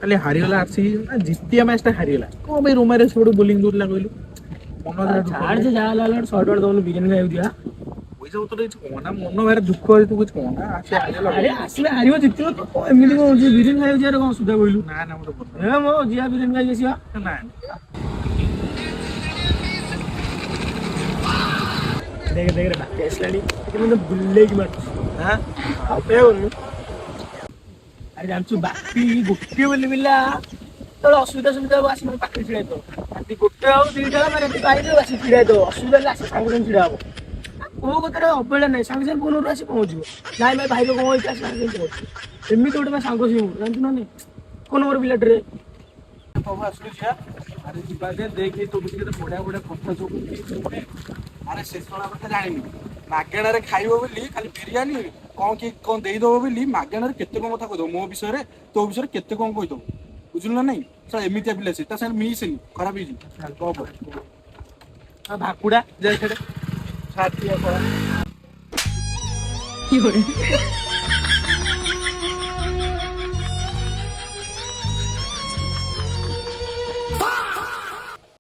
ଖାଲି ହାରିଗଲା RCB ଜିତିଆ match ଟା ହାରିଗଲା କଣ ପାଇଁ ରୋମାରେ ସବୁଠୁ ବୋଲିଂ ଦଉଥିଲା କହିଲୁ ମନ ଛାଡ ସେ ଯାହା ହେଲା ଗୋଟେ 100 ଟଙ୍କା ଦଉନୁ ବିରିୟାନୀ ଖାଇବାକୁ ଯିବା। ପଇସା ପତ୍ର କିଛି କହନା ମନ ଭାରି ଦୁଃଖ ଅଛି ତୁ କିଛି କହନା ସେ ହାରିଗଲା ଆରେ ଆସିଲେ ହାରିବ ଜିତିବ ତ କଣ ଏମିତି କଣ ହଉଛି ବିରିୟାନୀ ଖାଇବାକୁ ଯିବାର କଣ ସୁଧା କହିଲୁ। ନା ନା ମତେ ଭଲ ଏ ମୋ ଯିବା ବିରିୟାନୀ ଖାଇକି ଆସିବା। ନା ଦେଖ ଦେଖ ରେ ବାକି ଆସିଲାଣି ଟିକେ ମତେ ବୁଲେଇକି ମାରୁଛି। ଆଁ ଆଉ ପେଉନୁ ଆରେ ଜାଣିଛୁ ବାପି ଗୋଟିଏ ବୋଲି ପିଲା ଯେତେବେଳେ ଅସୁବିଧା ସୁବିଧା ହବ ଆସି ମୋ ପାଖରେ ଛିଡା ହେଇଥିବ। ରାତି ଗୋଟେ ହଉ ଦିଟା ହଉ ରାତି ପାଇଲେ ଆସି ଛିଡା ହେଇଥିବ ଅସୁବିଧା ହେଲେ ଆସି ସାଙ୍ଗେ ସାଙ୍ଗେ ଛିଡା ହବ। କୋଉ କଥାରେ ଅବହେଳା ନାହିଁ ସାଙ୍ଗେ ସାଙ୍ଗେ ଫୋନ୍ ଆସି ପହଞ୍ଚିବ। ନାଇଁ ଭାଇ ଭାଇର କଣ ହେଇଛି ଆସି ସାଙ୍ଗେ ସାଙ୍ଗେ ପହଞ୍ଚିବ। ଏମିତି ଗୋଟେ ସାଙ୍ଗ ସିଏ ମୋର ଜାଣିଛୁ ନା ନାଇଁ କୋଉ ନମ୍ବର ପିଲାଟିରେ। ସବୁ ଆସିଲୁ ଝିଅ ଆରେ ଯିବା ଯେ ଦେଖେ ତୋ କେତେ ବଢିଆ ବଢିଆ କଥା ସବୁ ଆରେ ସେ ଶଳା କଥା ଜାଣିନି ମାଗେଣାରେ ଖାଇବ ବୋଲି ଖାଲି ବିରିୟାନୀ କଣ କି କଣ ଦେଇଦବ ବୋଲି ମାଗଣାରେ କେତେ କଣ କଥା କହିଦବ ମୋ ବିଷୟରେ ତୋ ବିଷୟରେ କେତେ କଣ କହିଦବ ବୁଝିଲୁ ନା ନାଇଁ ଶଳା ଏମିତିଆ ପିଲା ସେ ତା ସାଙ୍ଗରେ ମିଶେନି ଖରାପ ହେଇଯିବ କଣ ଭାକୁଡା ଯାଇ ଛାଡେ ଛାଡ କି